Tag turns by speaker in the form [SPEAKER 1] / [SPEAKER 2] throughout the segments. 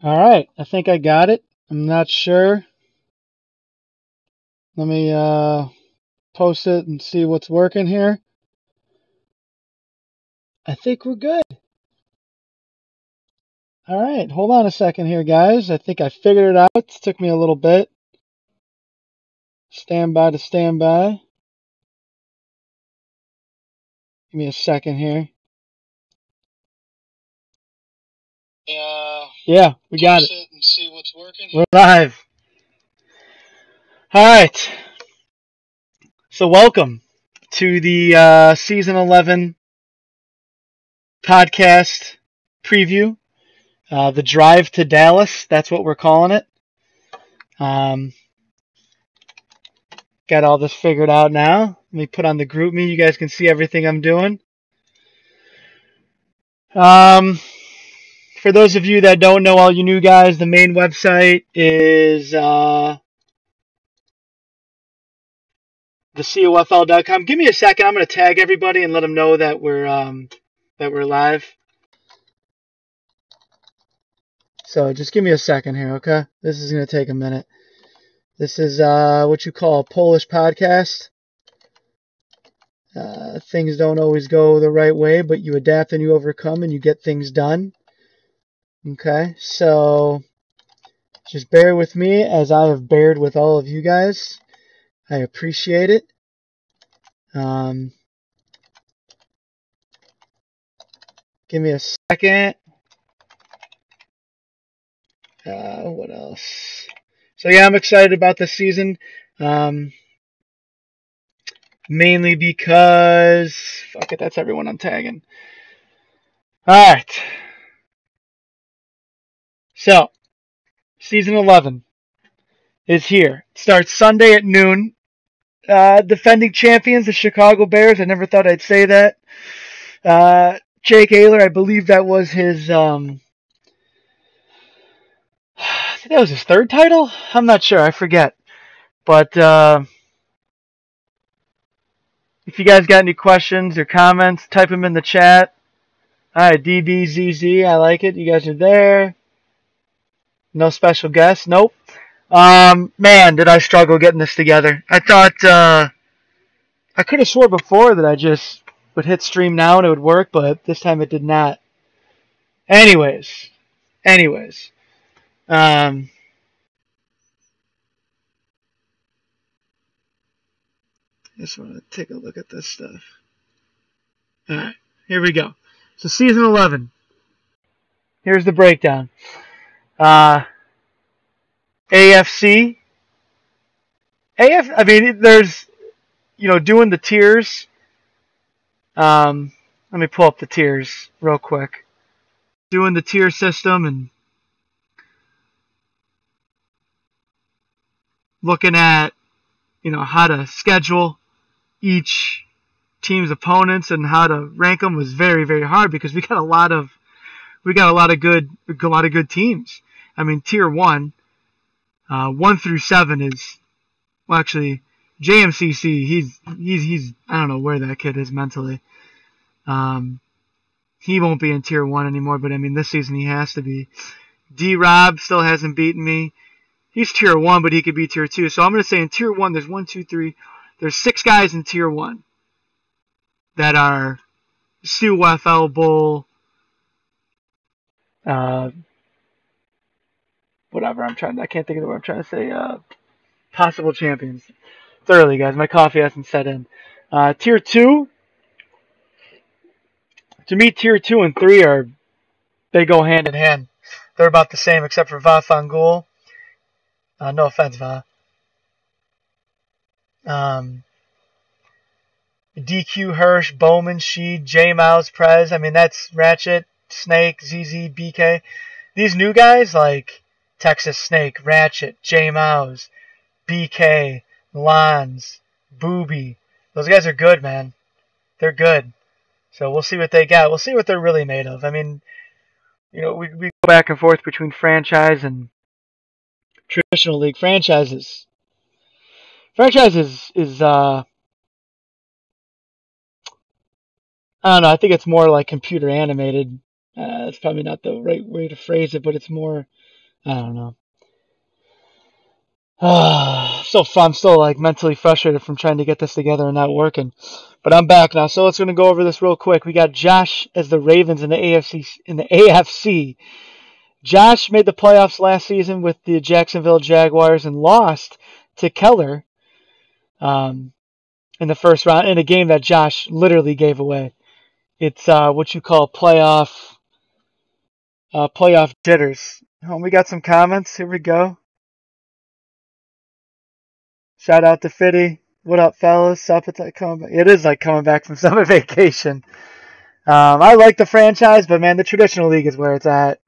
[SPEAKER 1] All right, I think I got it. I'm not sure. Let me post it and see what's working here. I think we're good. All right, hold on a second here, guys. I think I figured it out. It took me a little bit. Stand by to stand by. Give me a second here. Yeah, we got it. And see what's working. We're live. All right. So welcome to the Season 11 podcast preview. The Drive to Dallas, that's what we're calling it. Got all this figured out now. Let me put on the group me. You guys can see everything I'm doing. For those of you that don't know, all you new guys, the main website is the CFL.com. Give me a second. I'm going to tag everybody and let them know that we're live. So just give me a second here, okay? This is going to take a minute. This is what you call a Polish podcast. Things don't always go the right way, but you adapt and you overcome and you get things done. Okay, so just bear with me as I have bared with all of you guys. I appreciate it. Give me a second. What else? So yeah, I'm excited about this season. Mainly because fuck it, that's everyone I'm tagging. All right. So, season 11 is here. It starts Sunday at noon. Defending champions, the Chicago Bears. I never thought I'd say that. Jake Ayler, I believe that was his. I think that was his third title. I'm not sure. I forget. But if you guys got any questions or comments, type them in the chat. All right, DBZZ, I like it. You guys are there. No special guests. Nope. Man, did I struggle getting this together. I thought I could have swore before that I just would hit stream now and it would work, but this time it did not. Anyways. Just want to take a look at this stuff. All right, here we go. So season 11. Here's the breakdown. AFC. I mean, there's, doing the tiers. Let me pull up the tiers real quick. Doing the tier system and looking at, how to schedule each team's opponents and how to rank them was very, very hard because we got a lot of good teams. I mean, tier 1, 1 through 7 is, well, actually, JMCC. He's I don't know where that kid is mentally. He won't be in tier 1 anymore, but I mean, this season he has to be. D-Rob still hasn't beaten me. He's tier 1, but he could be tier 2. So I'm going to say in tier 1, there's 1, 2, 3. There's 6 guys in tier 1 that are CFL Bowl, whatever. I can't think of the word I'm trying to say. Possible champions. It's early, guys. My coffee hasn't set in. Tier 2. To me, tier 2 and 3 they go hand in hand. They're about the same except for Va Fangul. No offense, Va. DQ, Hirsch, Bowman, Sheed, J Mouse, Prez. I mean, that's Ratchet, Snake, ZZ, BK. These new guys like Texas Snake, Ratchet, J Mouse, BK, Lons, Booby. Those guys are good, man. They're good. So we'll see what they got. We'll see what they're really made of. I mean, we go back and forth between franchise and traditional league. Franchises is I don't know. I think it's more like computer animated. That's probably not the right way to phrase it, but it's more I don't know. So fun. I'm still like mentally frustrated from trying to get this together and not working. But I'm back now, so let's gonna go over this real quick. We got Josh as the Ravens in the AFC. Josh made the playoffs last season with the Jacksonville Jaguars and lost to Keller in the first round in a game that Josh literally gave away. It's what you call playoff jitters. Oh, we got some comments. Here we go. Shout out to Fitty. What up, fellas? It is like coming back from summer vacation. I like the franchise, but man, the traditional league is where it's at.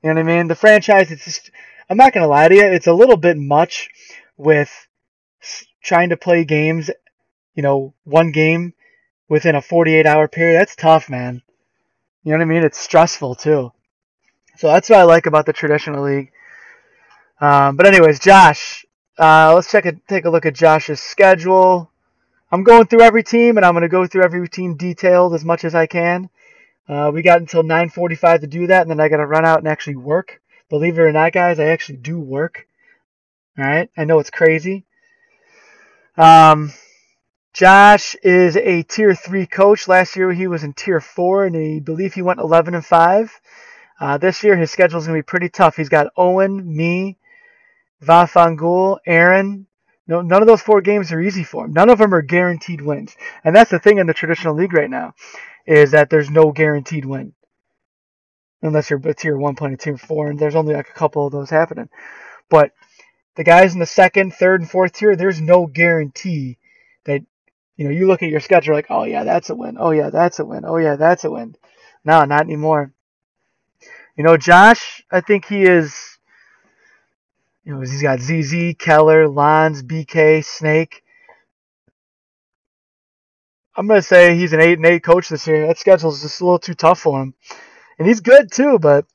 [SPEAKER 1] You know what I mean? The franchise, it's just, I'm not going to lie to you, it's a little bit much with trying to play games, one game within a 48-hour period. That's tough, man. You know what I mean? It's stressful, too. So that's what I like about the traditional league. But anyways, Josh, let's take a look at Josh's schedule. I'm going through every team, and I'm going to go through every team detailed as much as I can. We got until 9:45 to do that, and then I got to run out and actually work. Believe it or not, guys, I actually do work. All right, I know it's crazy. Josh is a Tier 3 coach. Last year he was in Tier 4, and I believe he went 11-5. This year his schedule is going to be pretty tough. He's got Owen, me, Vafangul, Aaron. No, none of those 4 games are easy for him. None of them are guaranteed wins. And that's the thing in the traditional league right now, is that there's no guaranteed win. Unless you're a Tier 1 playing a Tier 4, and there's only like a couple of those happening. But the guys in the second, third, and fourth tier, there's no guarantee that, you look at your schedule like, oh yeah, that's a win. Oh yeah, that's a win. Oh yeah, that's a win. No, not anymore. Josh, I think he is, he's got ZZ, Keller, Lons, BK, Snake. I'm going to say he's an 8-8 coach this year. That schedule is just a little too tough for him. And he's good too, but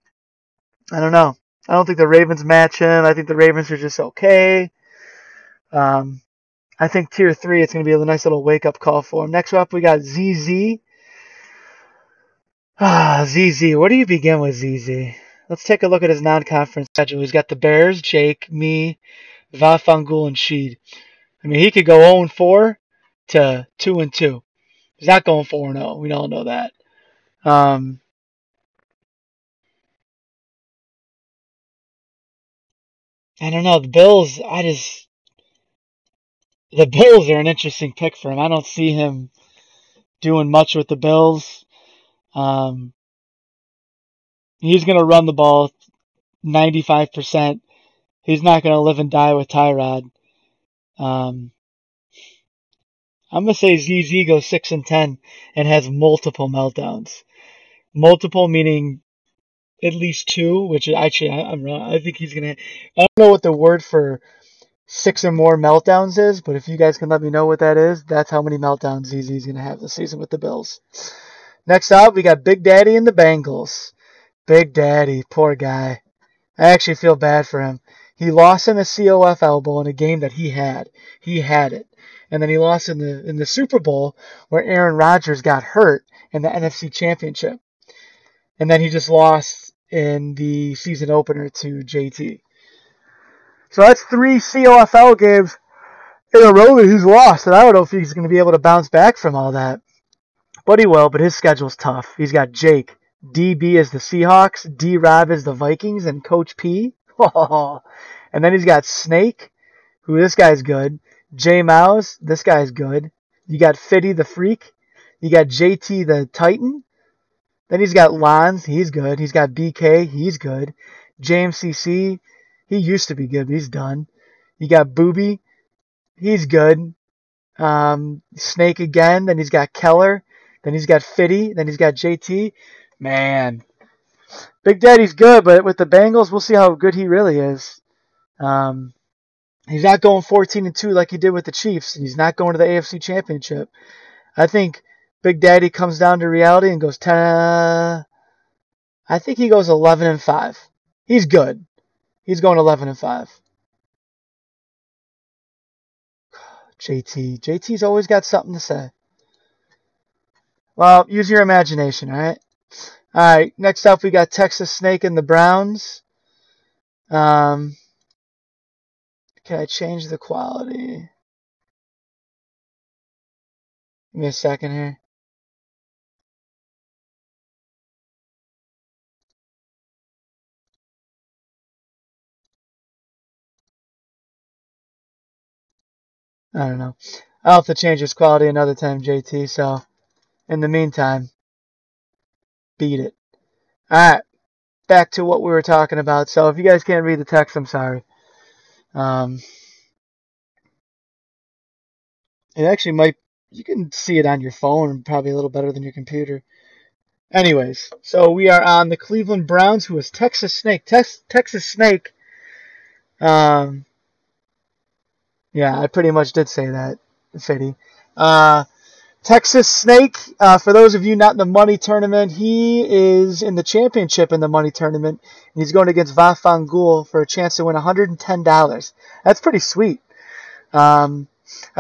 [SPEAKER 1] I don't know. I don't think the Ravens match him. I think the Ravens are just okay. I think Tier 3, it's going to be a nice little wake-up call for him. Next up, we got ZZ. ZZ. Where do you begin with ZZ? Let's take a look at his non-conference schedule. He's got the Bears, Jake, me, Vafangul, and Sheed. I mean, he could go 0-4 to 2-2. He's not going 4-0. We all know that. I don't know. The Bills are an interesting pick for him. I don't see him doing much with the Bills. He's going to run the ball 95%. He's not going to live and die with Tyrod. I'm going to say ZZ goes 6-10 and has multiple meltdowns. Multiple meaning at least 2, which actually I'm wrong. I think he's going to. I don't know what the word for 6 or more meltdowns is, but if you guys can let me know what that is, that's how many meltdowns ZZ is going to have this season with the Bills. Next up, we got Big Daddy and the Bengals. Big Daddy, poor guy. I actually feel bad for him. He lost in a COF elbow in a game that he had. He had it. And then he lost in the Super Bowl where Aaron Rodgers got hurt in the NFC Championship. And then he just lost in the season opener to JT. So that's 3 COFL games in a row that he's lost. And I don't know if he's going to be able to bounce back from all that. But he will, but his schedule's tough. He's got Jake. DB is the Seahawks, D-Rob is the Vikings, and Coach P. And then he's got Snake, who this guy's good. J-Mouse, this guy's good. You got Fitty the Freak. You got JT the Titan. Then he's got Lons, he's good. He's got BK, he's good. JMCC, he used to be good, but he's done. You got Booby, he's good. Snake again. Then he's got Keller. Then he's got Fitty. Then he's got JT. Man, Big Daddy's good, but with the Bengals, we'll see how good he really is. He's not going 14-2 like he did with the Chiefs. He's not going to the AFC Championship. I think Big Daddy comes down to reality and goes 10. I think he goes 11-5. He's good. He's going 11-5. JT's always got something to say. Well, use your imagination, all right? All right, next up we got Texas Snake and the Browns. Can I change the quality? Give me a second here. I don't know. I'll have to change this quality another time, JT. So, in the meantime, beat it. Alright, back to what we were talking about. So, if you guys can't read the text, I'm sorry. It actually might, you can see it on your phone probably a little better than your computer. Anyways, so we are on the Cleveland Browns, who is Texas Snake. Texas Snake, yeah, I pretty much did say that, Fitty. Texas Snake, for those of you not in the money tournament, he is in the championship in the money tournament. And he's going against Vafangul for a chance to win $110. That's pretty sweet. I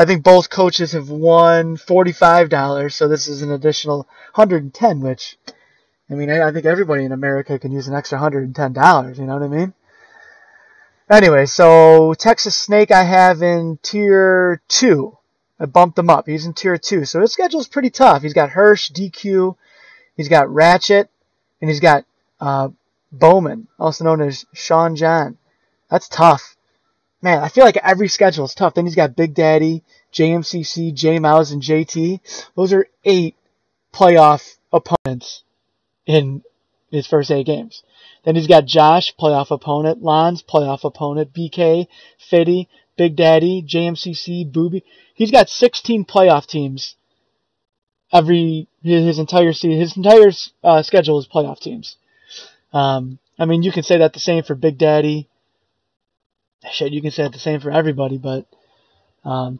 [SPEAKER 1] think both coaches have won $45, so this is an additional $110, which, I mean, I think everybody in America can use an extra $110, you know what I mean? Anyway, so Texas Snake I have in Tier 2. I bumped him up. He's in Tier 2, so his schedule's pretty tough. He's got Hirsch, DQ, he's got Ratchet, and he's got Bowman, also known as Sean John. That's tough. Man, I feel like every schedule is tough. Then he's got Big Daddy, JMCC, J-Mouse, and JT. Those are 8 playoff opponents in his first 8 games. Then he's got Josh, playoff opponent, Lons, playoff opponent, BK, Fitty, Big Daddy, JMCC, Booby. He's got 16 playoff teams. His entire schedule is playoff teams. I mean, you can say that the same for Big Daddy. Shit, you can say it the same for everybody, but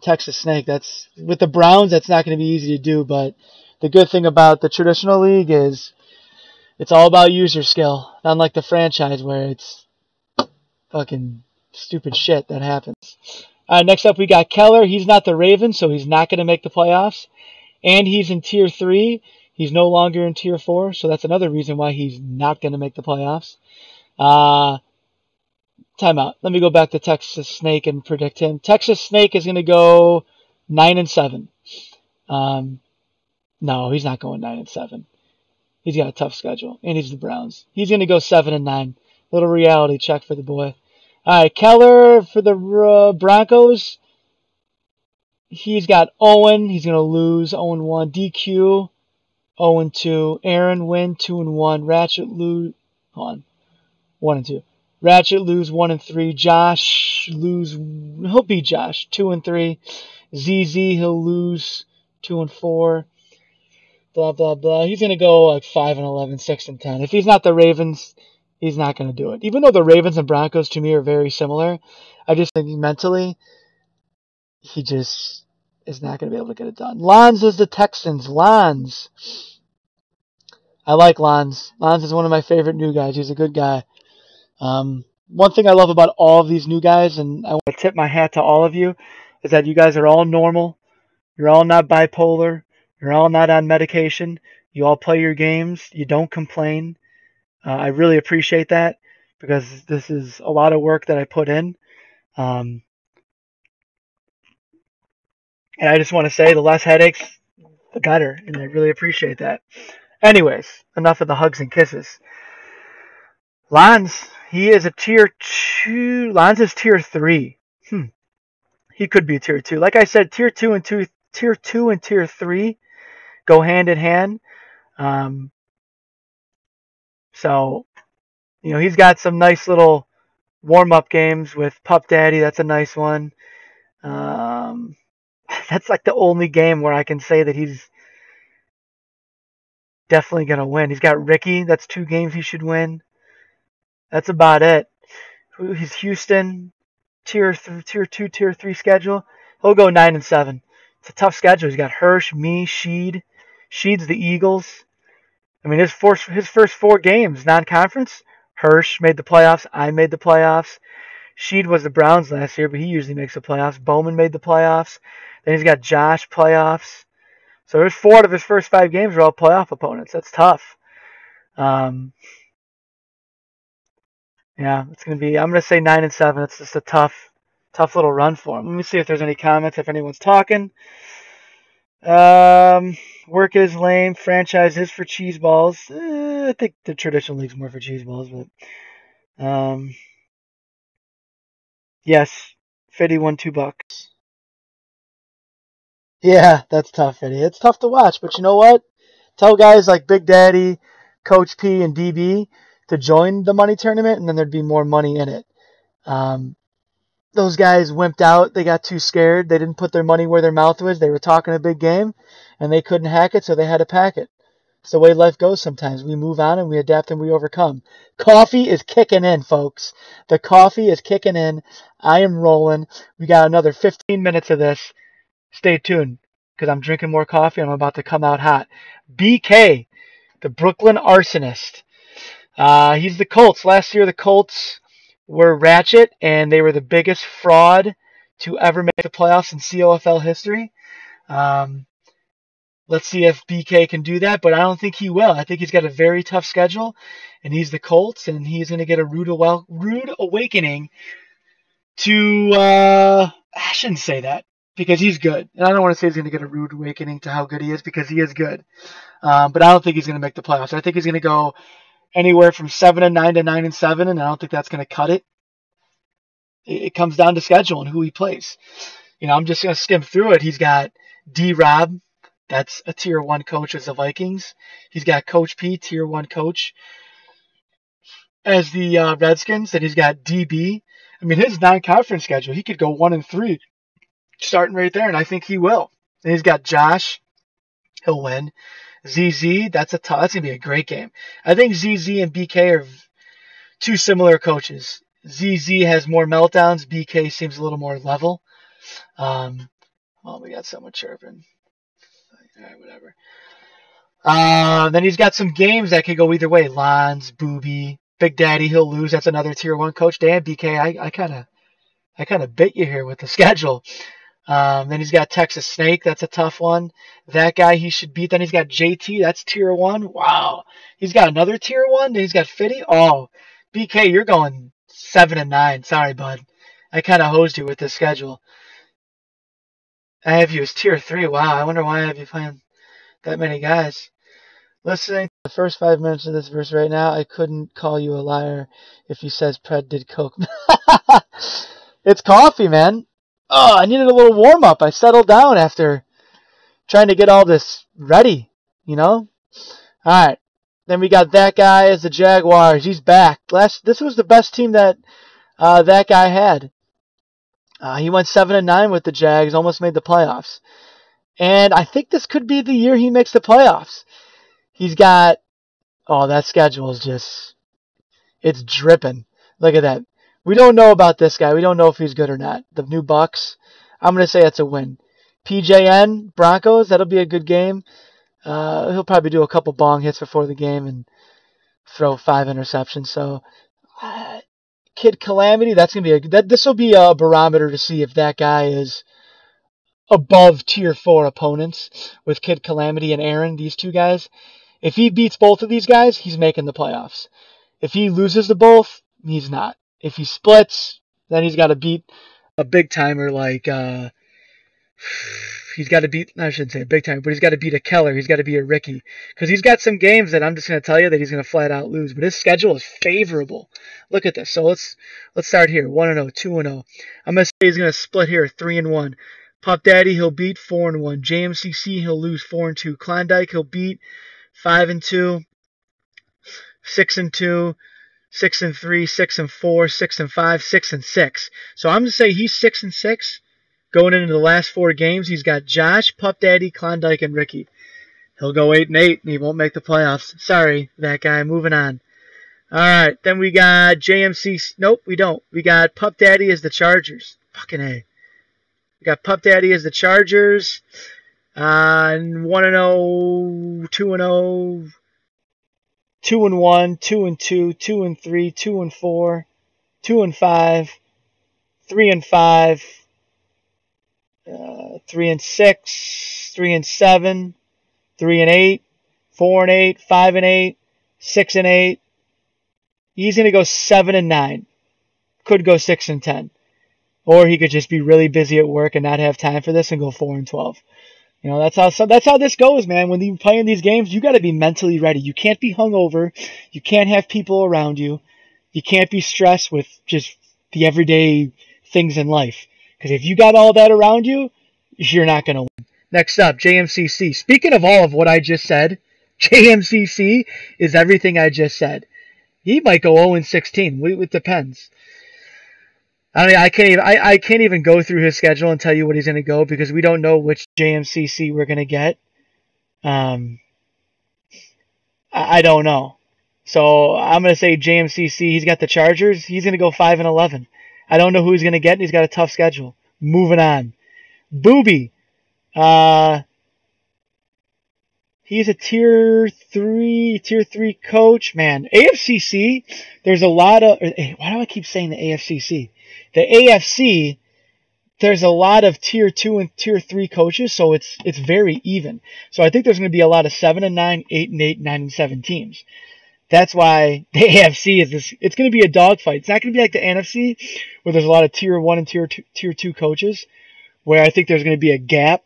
[SPEAKER 1] Texas Snake, that's with the Browns, that's not going to be easy to do. But the good thing about the traditional league is it's all about user skill, not unlike the franchise where it's fucking stupid shit that happens. Next up, we got Keller. He's not the Ravens, so he's not going to make the playoffs. And he's in Tier 3. He's no longer in Tier 4, so that's another reason why he's not going to make the playoffs. Timeout. Let me go back to Texas Snake and predict him. Texas Snake is going to go 9-7. No, he's not going 9-7. He's got a tough schedule, and he's the Browns. He's going to go 7-9. Little reality check for the boy. All right, Keller for the Broncos. He's got Owen. He's going to lose 0-1. DQ 0-2. Aaron win 2-1. Ratchet lose. Hold on. 1-2. Ratchet lose 1-3. Josh lose. He'll beat Josh 2-3. ZZ he'll lose 2-4. Blah blah blah. He's gonna go like 5-11, 6-10. If he's not the Ravens, he's not gonna do it. Even though the Ravens and Broncos to me are very similar, I just think mentally he just is not gonna be able to get it done. Lons is the Texans. Lons. I like Lons. Lons is one of my favorite new guys. He's a good guy. One thing I love about all of these new guys, and I want to tip my hat to all of you, is that you guys are all normal. You're all not bipolar. You're all not on medication. You all play your games. You don't complain. I really appreciate that because this is a lot of work that I put in. And I just want to say the less headaches, the better. And I really appreciate that. Anyways, enough of the hugs and kisses. Lons, he is a Tier 2. Lons is Tier 3. He could be a Tier 2. Like I said, Tier 2 and Tier 3 go hand in hand. So, he's got some nice little warm-up games with Pup Daddy. That's a nice one. That's like the only game where I can say that he's definitely going to win. He's got Ricky. That's 2 games he should win. That's about it. He's Houston, Tier 2, Tier 3 schedule. He'll go 9-7. It's a tough schedule. He's got Hirsch, me, Sheed. Sheed's the Eagles. I mean, his first 4 games, non-conference, Hirsch made the playoffs. I made the playoffs. Sheed was the Browns last year, but he usually makes the playoffs. Bowman made the playoffs. Then he's got Josh playoffs. So there's 4 out of his first 5 games are all playoff opponents. That's tough. Yeah, it's gonna be. I'm gonna say 9-7. It's just a tough little run for him. Let me see if there's any comments. If anyone's talking. Work is lame. Franchise is for cheese balls. I think the traditional league's more for cheese balls, but yes, Fiddy won $2. Yeah, that's tough, Fiddy. It's tough to watch, but you know what? Tell guys like Big Daddy, Coach P, and DB to join the money tournament, and then there'd be more money in it. Those guys wimped out. They got too scared. They didn't put their money where their mouth was. They were talking a big game, and they couldn't hack it, so they had to pack it. It's the way life goes sometimes. We move on and we adapt and we overcome. Coffee is kicking in, folks. The coffee is kicking in. I am rolling. We got another 15 minutes of this. Stay tuned because I'm drinking more coffee and I'm about to come out hot. BK, the Brooklyn Arsonist. He's the Colts. Last year, the Colts were ratchet, and they were the biggest fraud to ever make the playoffs in CFL history. Let's see if BK can do that, but I don't think he will. I think he's got a very tough schedule, and he's the Colts, and he's going to get a rude awakening to, I shouldn't say that, because he's good. And I don't want to say he's going to get a rude awakening to how good he is, because he is good. But I don't think he's going to make the playoffs. I think he's going to go anywhere from 7-9 to 9-7, and I don't think that's going to cut it. It comes down to schedule and who he plays. I'm just going to skim through it. He's got D-Rob. That's a tier 1 coach as the Vikings. He's got Coach P, tier 1 coach as the Redskins. And he's got DB. I mean, his non-conference schedule, he could go 1-3 starting right there, and I think he will. And he's got Josh. He'll win. ZZ, that's going to be a great game. I think ZZ and BK are two similar coaches. ZZ has more meltdowns. BK seems a little more level. We got someone chirping. All right, whatever. Then he's got some games that could go either way. Lons, Booby, Big Daddy, he'll lose. That's another tier 1 coach. Damn, BK, I kind of bit you here with the schedule. Then he's got Texas Snake. That's a tough one. That guy he should beat. Then he's got JT. That's tier 1. Wow. He's got another tier 1. Then he's got Fitty. Oh, BK, you're going 7-9. Sorry, bud. I kind of hosed you with this schedule. I have you as tier 3. Wow. I wonder why I have you playing that many guys. Listening to the first 5 minutes of this verse right now, I couldn't call you a liar if you says Pred did coke. It's coffee, man. Oh, I needed a little warm up. I settled down after trying to get all this ready, All right. Then we got that guy as the Jaguars. He's back. This was the best team that that guy had. He went 7-9 with the Jags, almost made the playoffs. And I think this could be the year he makes the playoffs. He's got, that schedule is just, it's dripping. Look at that. We don't know about this guy. We don't know if he's good or not. The new Bucks, I'm going to say it's a win. PJN, Broncos, that'll be a good game. He'll probably do a couple bong hits before the game and throw 5 interceptions. So, Kid Calamity, that's going to be this will be a barometer to see if that guy is above tier 4 opponents with Kid Calamity and Aaron, these two guys. If he beats both of these guys, he's making the playoffs. If he loses to both, he's not. If he splits, then he's got to beat a big timer like he's got to beat, I shouldn't say a big timer, but he's got to beat a Keller. He's got to beat a Ricky. Because he's got some games that I'm just going to tell you that he's going to flat out lose. But his schedule is favorable. Look at this. So let's start here. 1-0, 2-0. I'm going to say he's going to split here, 3-1. Pup Daddy, he'll beat 4-1. JMCC, he'll lose 4-2. Klondike, he'll beat 5-2. 6-2. 6-3, 6-4, 6-5, 6-6. So I'm going to say he's 6-6. Going into the last 4 games, he's got Josh, Pup Daddy, Klondike, and Ricky. He'll go 8-8, and he won't make the playoffs. Sorry, that guy. Moving on. All right, then we got JMC. Nope, we don't. We got Pup Daddy as the Chargers. Fucking A. We got Pup Daddy as the Chargers. 1-0, 2-0, 2-1, 2-2, 2-3, 2-4, 2-5, 3-5, 3-6, 3-7, 3-8, 4-8, 5-8, 6-8, He's going to go 7-9. Could go 6-10. Or he could just be really busy at work and not have time for this and go 4-12. You know, that's how this goes, man. When you play in these games, you got to be mentally ready. You can't be hungover. You can't have people around you. You can't be stressed with just the everyday things in life. Because if you got all that around you, you're not going to win. Next up, JMCC. Speaking of all of what I just said, JMCC is everything I just said. He might go 0-16. It depends. I mean, I can't even go through his schedule and tell you what he's going to go because we don't know which JMCC we're going to get. I don't know. So I'm going to say JMCC. He's got the Chargers. He's going to go 5-11. I don't know who he's going to get, and he's got a tough schedule. Moving on. Booby. He's a tier 3 coach. Man, AFCC, there's a lot of... Why do I keep saying the AFCC? The AFC, there's a lot of tier 2 and tier 3 coaches, so it's very even. So I think there's going to be a lot of 7-9, 8-8, 9-7 teams. That's why the AFC is this. It's going to be a dogfight. It's not going to be like the NFC, where there's a lot of tier 1 and tier 2 coaches, where I think there's going to be a gap.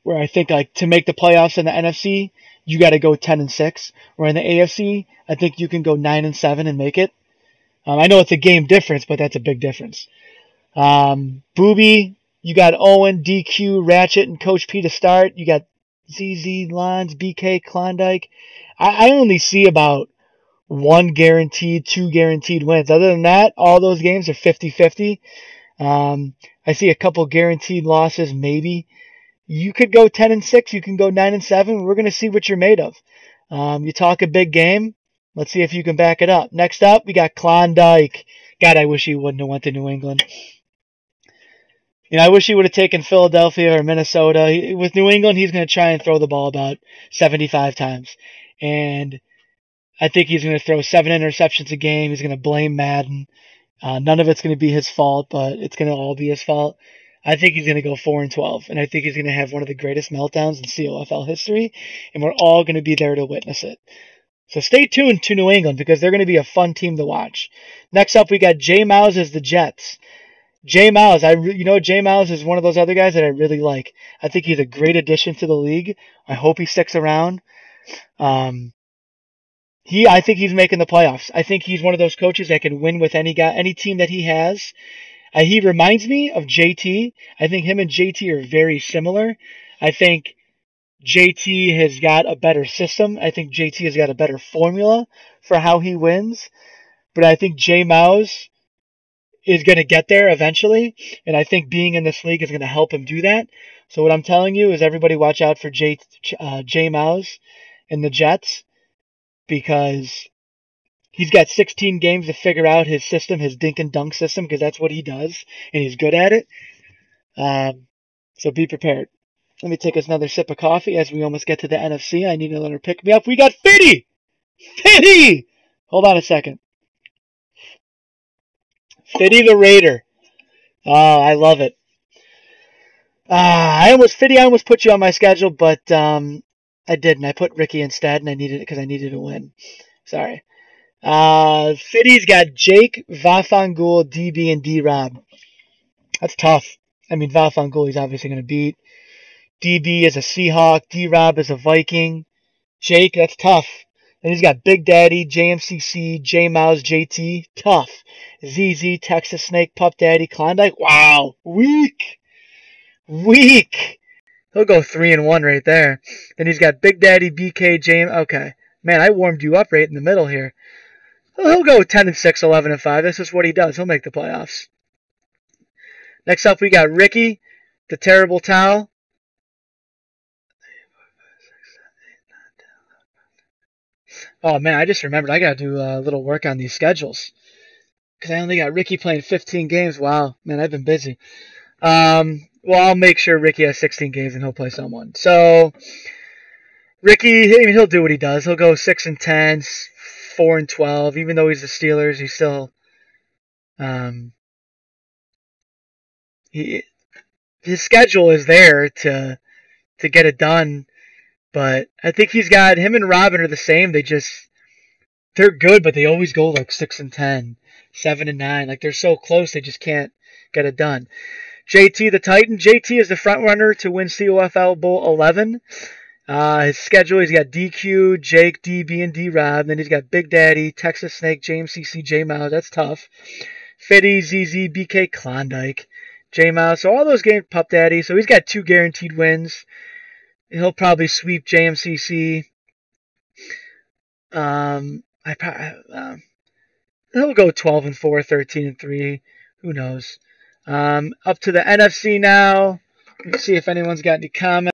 [SPEAKER 1] Where I think like to make the playoffs in the NFC, you got to go 10-6. Where in the AFC, I think you can go 9-7 and make it. I know it's a game difference, but that's a big difference. Booby, you got Owen, DQ, Ratchet, and Coach P to start. You got ZZ, Lons, BK, Klondike. I only see about 1 guaranteed, 2 guaranteed wins. Other than that, all those games are 50-50. I see a couple guaranteed losses, maybe. You could go 10-6. You can go 9-7. We're going to see what you're made of. You talk a big game. Let's see if you can back it up. Next up, we got Klondike. God, I wish he wouldn't have went to New England. You know, I wish he would have taken Philadelphia or Minnesota. With New England, he's going to try and throw the ball about 75 times. And I think he's going to throw 7 interceptions a game. He's going to blame Madden. None of it's going to be his fault, but it's going to all be his fault. I think he's going to go 4-12, and I think he's going to have one of the greatest meltdowns in CFL history, and we're all going to be there to witness it. So stay tuned to New England because they're going to be a fun team to watch. Next up, we got J Mouse as the Jets. J Mouse, J Mouse is one of those other guys that I really like. I think he's a great addition to the league. I hope he sticks around. I think he's making the playoffs. I think he's one of those coaches that can win with any team that he has. He reminds me of JT. I think him and JT are very similar. I think JT has got a better system. I think JT has got a better formula for how he wins. But I think J Mouse is going to get there eventually. And I think being in this league is going to help him do that. So what I'm telling you is everybody watch out for J Mouse and the Jets. Because he's got 16 games to figure out his system, his dink and dunk system, because that's what he does, and he's good at it. So be prepared. Let me take us another sip of coffee as we almost get to the NFC. I need another pick-me-up. We got Fitty! Fitty! Hold on a second. Fitty the Raider. Oh, I love it. I almost put you on my schedule, but I didn't. I put Ricky instead, and I needed it because I needed a win. Sorry. Fitty's got Jake, Vafangul, DB, and D-Rob. That's tough. I mean, Vafangul he's obviously going to beat. DB is a Seahawk. D-Rob is a Viking. Jake, that's tough. And he's got Big Daddy, JMCC, J-Mouse, JT. Tough. ZZ, Texas Snake, Puff Daddy, Klondike. Wow. Weak. He'll go 3-1 right there. Then he's got Big Daddy, BK, James. Okay. Man, I warmed you up right in the middle here. He'll go 10-6, 11-5. This is what he does. He'll make the playoffs. Next up, we got Ricky, the Terrible Towel. Oh, man, I just remembered. I got to do a little work on these schedules. Because I only got Ricky playing 15 games. Wow. Man, I've been busy. Well, I'll make sure Ricky has 16 games and he'll play someone. So, Ricky, he'll do what he does. He'll go 6-10, 4-12. Even though he's the Steelers, he's still... his schedule is there to get it done. But I think he's got... Him and Robin are the same. They just they're good, but they always go like 6-10, 7-9. Like they're so close, they just can't get it done. JT the Titan. JT is the front runner to win COFL Bowl 11. His schedule, he's got DQ, Jake, DB, and D-Rob. Then he's got Big Daddy, Texas Snake, JMCC, J-Mouse. That's tough. Fitty, ZZ, BK, Klondike, J-Mouse. So all those games, Pup Daddy. So he's got 2 guaranteed wins. He'll probably sweep JMCC. He'll go 12-4, 13-3. Who knows? Up to the NFC now. Let's see if anyone's got any comments.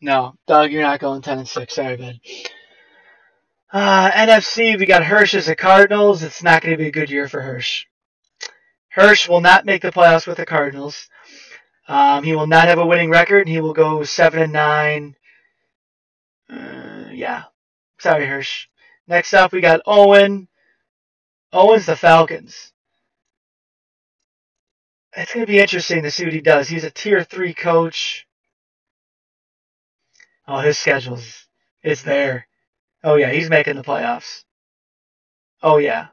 [SPEAKER 1] No, Doug, you're not going 10-6. Sorry, bud. NFC, we got Hirsch as the Cardinals. It's not going to be a good year for Hirsch. Hirsch will not make the playoffs with the Cardinals. He will not have a winning record, and he will go 7-9. Yeah. Sorry, Hirsch. Next up, we got Owen. Owen's the Falcons. It's going to be interesting to see what he does. He's a Tier 3 coach. Oh, his schedule's it's there. Oh, yeah, he's making the playoffs. Oh, yeah.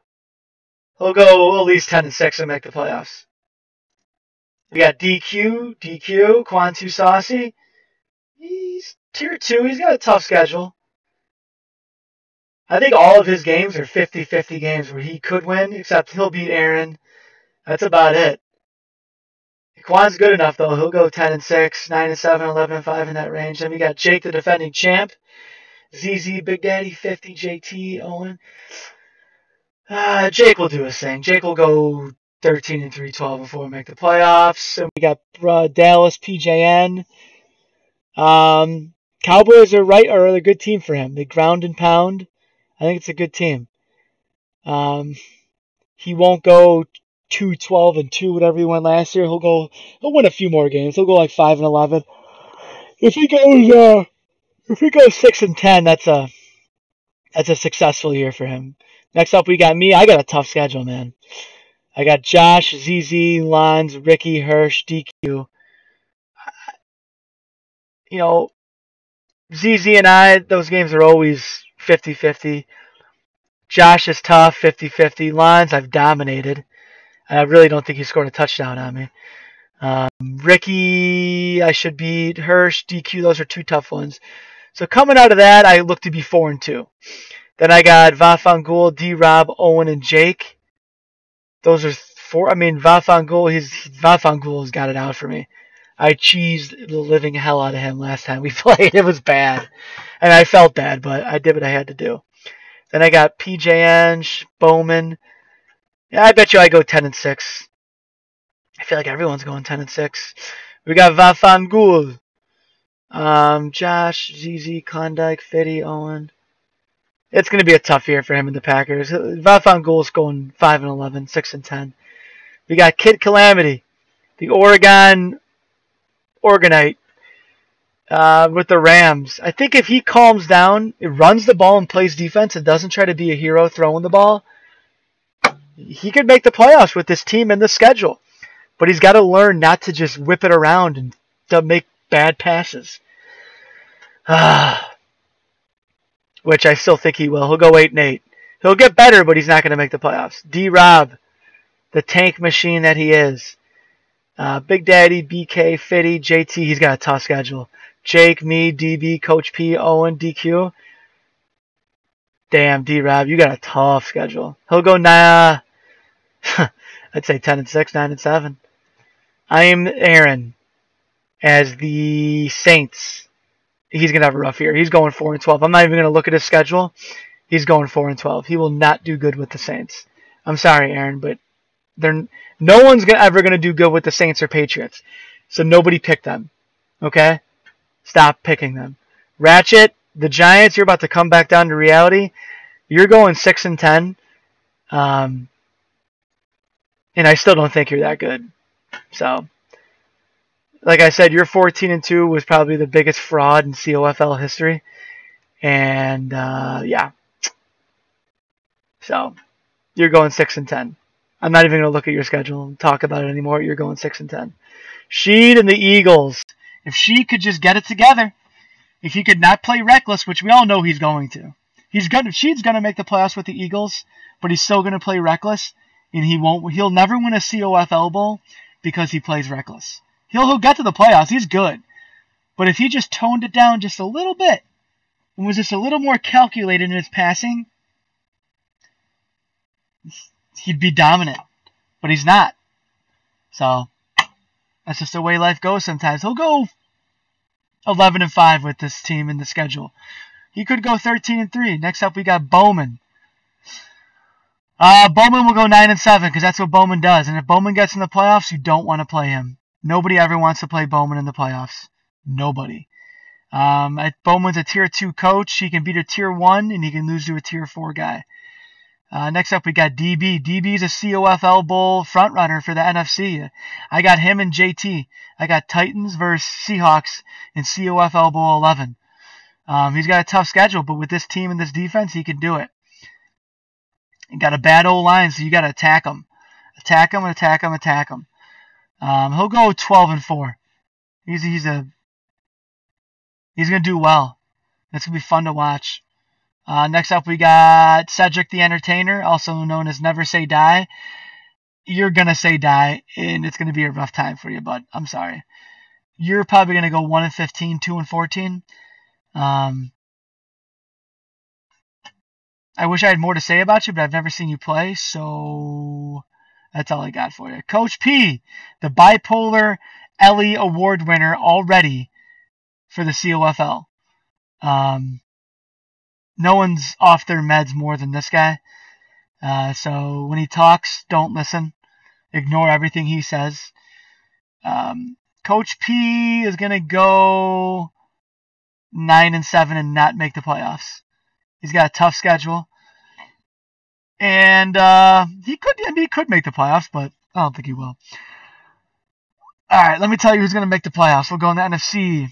[SPEAKER 1] He'll go at least 10-6 and make the playoffs. We got DQ, Quantu Saucy. He's Tier 2. He's got a tough schedule. I think all of his games are 50-50 games where he could win, except he'll beat Aaron. That's about it. Quan's good enough, though. He'll go 10-6, 9-7, 11-5 in that range. Then we got Jake, the defending champ. ZZ, Big Daddy, 50, JT, Owen. Jake will do his thing. Jake will go 13-3, 12-4, make the playoffs. And we got Dallas, PJN. Cowboys are a good team for him. They ground and pound. I think it's a good team. He won't go 2-12-2, whatever he went last year. He'll win a few more games. He'll go like 5-11. If he goes 6-10, that's a successful year for him. Next up, we got me. I got a tough schedule, man. I got Josh, ZZ, Lons, Ricky, Hirsch, DQ. You know, ZZ and I, those games are always 50-50. Josh is tough, 50-50. Lons, I've dominated. I really don't think he scored a touchdown on me. Ricky, I should beat. Hirsch, DQ, those are 2 tough ones. So coming out of that, I look to be 4-2. Then I got Vafangul, D-Rob, Owen, and Jake. Those are 4. I mean, Vafangul's got it out for me. I cheesed the living hell out of him last time we played. It was bad. And I felt bad, but I did what I had to do. Then I got PJN, Bowman. Yeah, I bet you I go 10-6. I feel like everyone's going 10-6. We got Vafangul. Josh, ZZ, Klondike, Fitty, Owen. It's going to be a tough year for him in the Packers. Vafangul's going 5-11, 6-10. We got Kid Calamity, the Oregonite, with the Rams. I think if he calms down, it runs the ball and plays defense and doesn't try to be a hero throwing the ball, he could make the playoffs with this team and the schedule. But he's got to learn not to just whip it around and to make bad passes. Which I still think he will. He'll go 8-8. He'll get better, but he's not going to make the playoffs. D-Rob, the tank machine that he is. Big Daddy, BK, Fitty, JT, he's got a tough schedule. Jake, me, DB, Coach P, Owen, DQ. Damn, D-Rob, you got a tough schedule. He'll go, I'd say 10-6, 9-7. I'm Aaron as the Saints. He's going to have a rough year. He's going 4-12. I'm not even going to look at his schedule. He's going 4-12. He will not do good with the Saints. I'm sorry, Aaron, but no one's ever going to do good with the Saints or Patriots. So nobody pick them. Okay? Stop picking them. Ratchet, the Giants, you're about to come back down to reality. You're going 6-10. And I still don't think you're that good. So, like I said, your 14-2 was probably the biggest fraud in COFL history. And, yeah. So, you're going 6-10. I'm not even going to look at your schedule and talk about it anymore. You're going 6-10. Sheed and the Eagles. If she could just get it together. If he could not play reckless, which we all know he's going to. Sheed's gonna make the playoffs with the Eagles, but he's still gonna play reckless, and he'll never win a COFL Bowl because he plays reckless. He'll get to the playoffs, he's good. But if he just toned it down just a little bit and was just a little more calculated in his passing, he'd be dominant. But he's not. So that's just the way life goes sometimes. He'll go 11-5 with this team in the schedule. He could go 13-3. Next up, we got Bowman. Bowman will go 9-7 because that's what Bowman does. And if Bowman gets in the playoffs, you don't want to play him. Nobody ever wants to play Bowman in the playoffs. Nobody. Bowman's a Tier 2 coach. He can beat a Tier 1, and he can lose to a Tier 4 guy. Next up, we got DB. DB's a COFL Bowl frontrunner for the NFC. I got him and JT. I got Titans versus Seahawks in COFL Bowl 11. He's got a tough schedule, but with this team and this defense, he can do it. He got a bad O-line, so you got to attack him. Attack him, attack him, attack him. He'll go 12-4. He's going to do well. It's going to be fun to watch. Next up, we got Cedric the Entertainer, also known as Never Say Die. You're going to say die, and it's going to be a rough time for you, bud. I'm sorry. You're probably going to go 1-15, 2-14. I wish I had more to say about you, but I've never seen you play, so that's all I got for you. Coach P, the bipolar Ellie Award winner already for the COFL. No one's off their meds more than this guy. So when he talks, don't listen. Ignore everything he says. Coach P is going to go 9-7 and not make the playoffs. He's got a tough schedule. And he could make the playoffs, but I don't think he will. All right, let me tell you who's going to make the playoffs. We'll go in the NFC.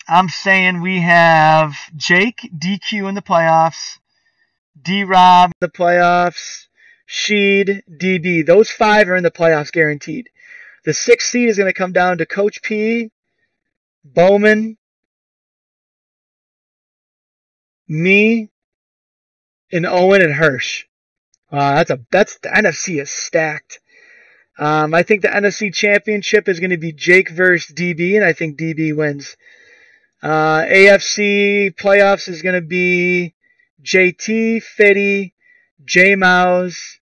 [SPEAKER 1] I'm saying we have Jake, DQ in the playoffs, D-Rob in the playoffs, Sheed, DB. Those 5 are in the playoffs guaranteed. The 6th seed is going to come down to Coach P, Bowman, me, and Owen and Hirsch. The NFC is stacked. I think the NFC Championship is going to be Jake versus DB, and I think DB wins. AFC playoffs is going to be JT, Fitty, J-Mouse.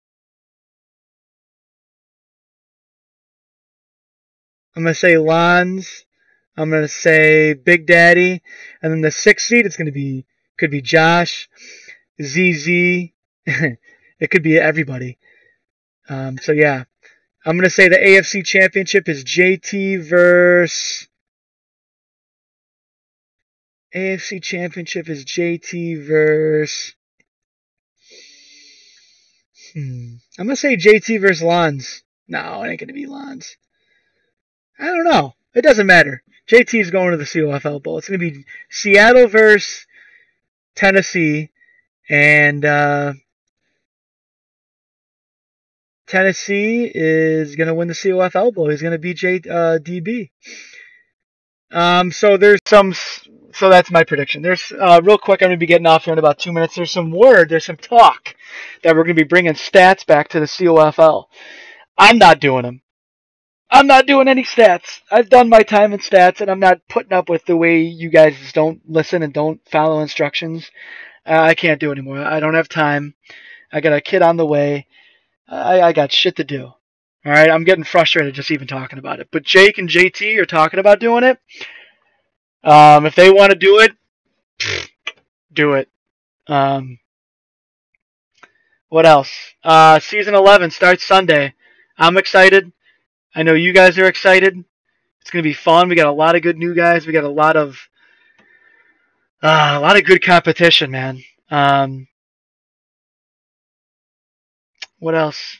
[SPEAKER 1] I'm going to say Lons. I'm going to say Big Daddy. And then the 6th seed, could be Josh, ZZ. It could be everybody. So yeah. I'm going to say the AFC Championship is JT versus... AFC Championship is JT versus... I'm going to say JT versus Lons. No, it ain't going to be Lons. I don't know. It doesn't matter. JT is going to the COFL Bowl. It's going to be Seattle versus Tennessee. And Tennessee is going to win the COFL Bowl. He's going to beat DB. So that's my prediction. There's real quick. I'm going to be getting off here in about 2 minutes. There's some talk that we're going to be bringing stats back to the COFL. I'm not doing them. I'm not doing any stats. I've done my time in stats, and I'm not putting up with the way you guys don't listen and don't follow instructions. I can't do it anymore. I don't have time. I got a kid on the way. I got shit to do. All right, I'm getting frustrated just even talking about it. But Jake and JT are talking about doing it. If they want to do it, do it. What else? Season 11 starts Sunday. I'm excited. I know you guys are excited. It's going to be fun. We got a lot of good new guys. We got a lot of good competition, man. What else?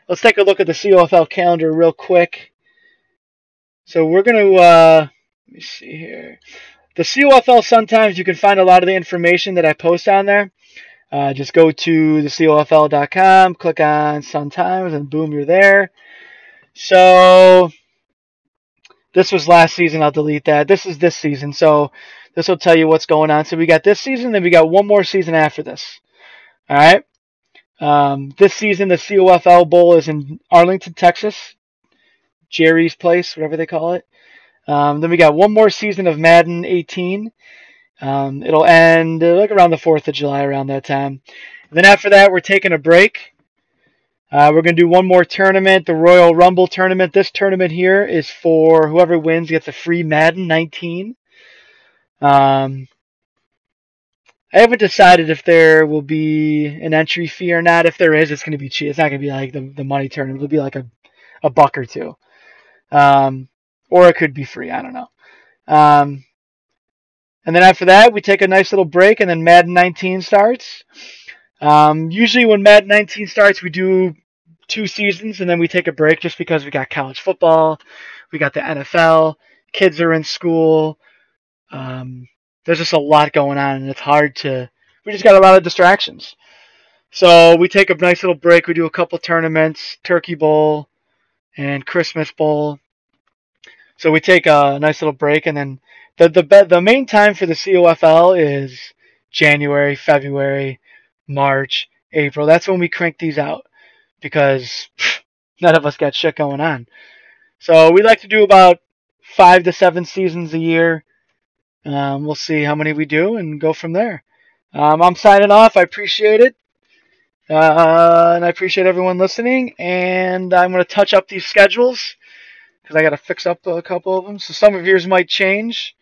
[SPEAKER 1] Let's take a look at the COFL calendar real quick. So we're going to, let me see here. The COFL Sun-Times, you can find a lot of the information that I post on there. Just go to thecofl.com, click on Sun-Times, and boom, you're there. So This was last season. I'll delete that. This is this season. So this will tell you what's going on. So we got this season, then we got one more season after this. All right. This season, the COFL Bowl is in Arlington, Texas. Jerry's Place, whatever they call it. Then we got one more season of Madden 18. It'll end like around the 4th of July, around that time. And then after that, we're taking a break. We're going to do one more tournament, the Royal Rumble tournament. This tournament here is for whoever wins gets a free Madden 19. I haven't decided if there will be an entry fee or not. If there is, it's going to be cheap. It's not going to be like the money tournament. It'll be like a buck or two. Or it could be free. I don't know. And then after that, we take a nice little break, and then Madden 19 starts. Usually when Madden 19 starts, we do 2 seasons, and then we take a break just because we got college football, we got the NFL, kids are in school. There's just a lot going on, and it's hard to... We just got a lot of distractions. So we take a nice little break. We do a couple tournaments, Turkey Bowl and Christmas Bowl. So we take a nice little break, and then the main time for the COFL is January, February, March, April. That's when we crank these out because none of us got shit going on. So we like to do about 5 to 7 seasons a year. We'll see how many we do and go from there. I'm signing off. I appreciate it. And I appreciate everyone listening. And I'm going to touch up these schedules because I got to fix up a couple of them. So some of yours might change.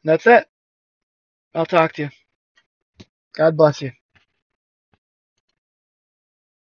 [SPEAKER 1] And that's it. I'll talk to you. God bless you.